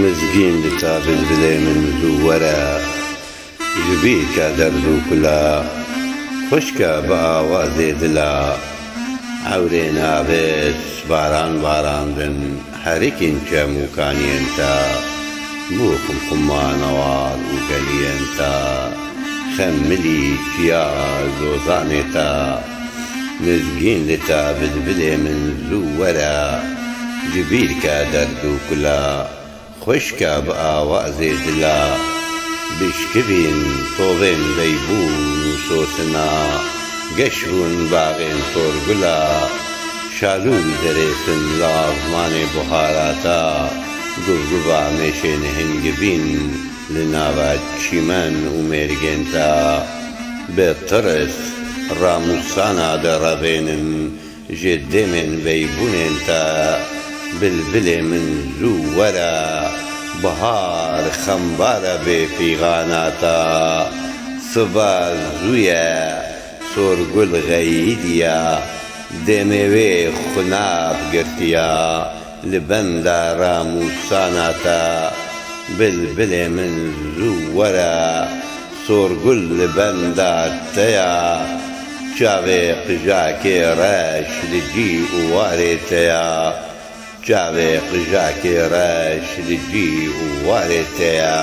مزگین لتا بلبلێ من زووەرە جبیرکە دەرد و کولا خوشکە بە ئاوازێ دلا عەورێ نابێت باران باراندن هەرێکین کەموکانیێنتا بۆ قمقمانەوار و گەلیێنتا خەمملی چیا زۆزانێتا مزگین لتا بلبلێ من زووەرە جبیرکە دەرد و کولا خوشکە بە ئاوازێ دلا بشکبین تۆڵێن بەیبوون و سۆسنا گەشبوون باغێن تۆرگولا شالوول دەرێتن لە ئاسمانێ بوهاراتە گوڵگوڵا مێشێنە هەنگبین لە ناوە چیمەن و مێرگێنتا بێتڕس ڕاموسانە دەڕەبێنن ژێ دێمێن بەیبوونێنتا بلبلێ من زووەرە بەهار خەمبارە بێ فیغاناتە سبا زوویە سۆرگول غەییدیە دێمێوێ خوناب گرتیە لە بەندە ڕاموساناتە بلبلێ من زووەرە سۆرگول لە بەندە تەیە چاوێ قژاکێ ڕەش لە جی و وارێتەیە چاوێ قژاکێ ڕەش لە جی و وارێتەیە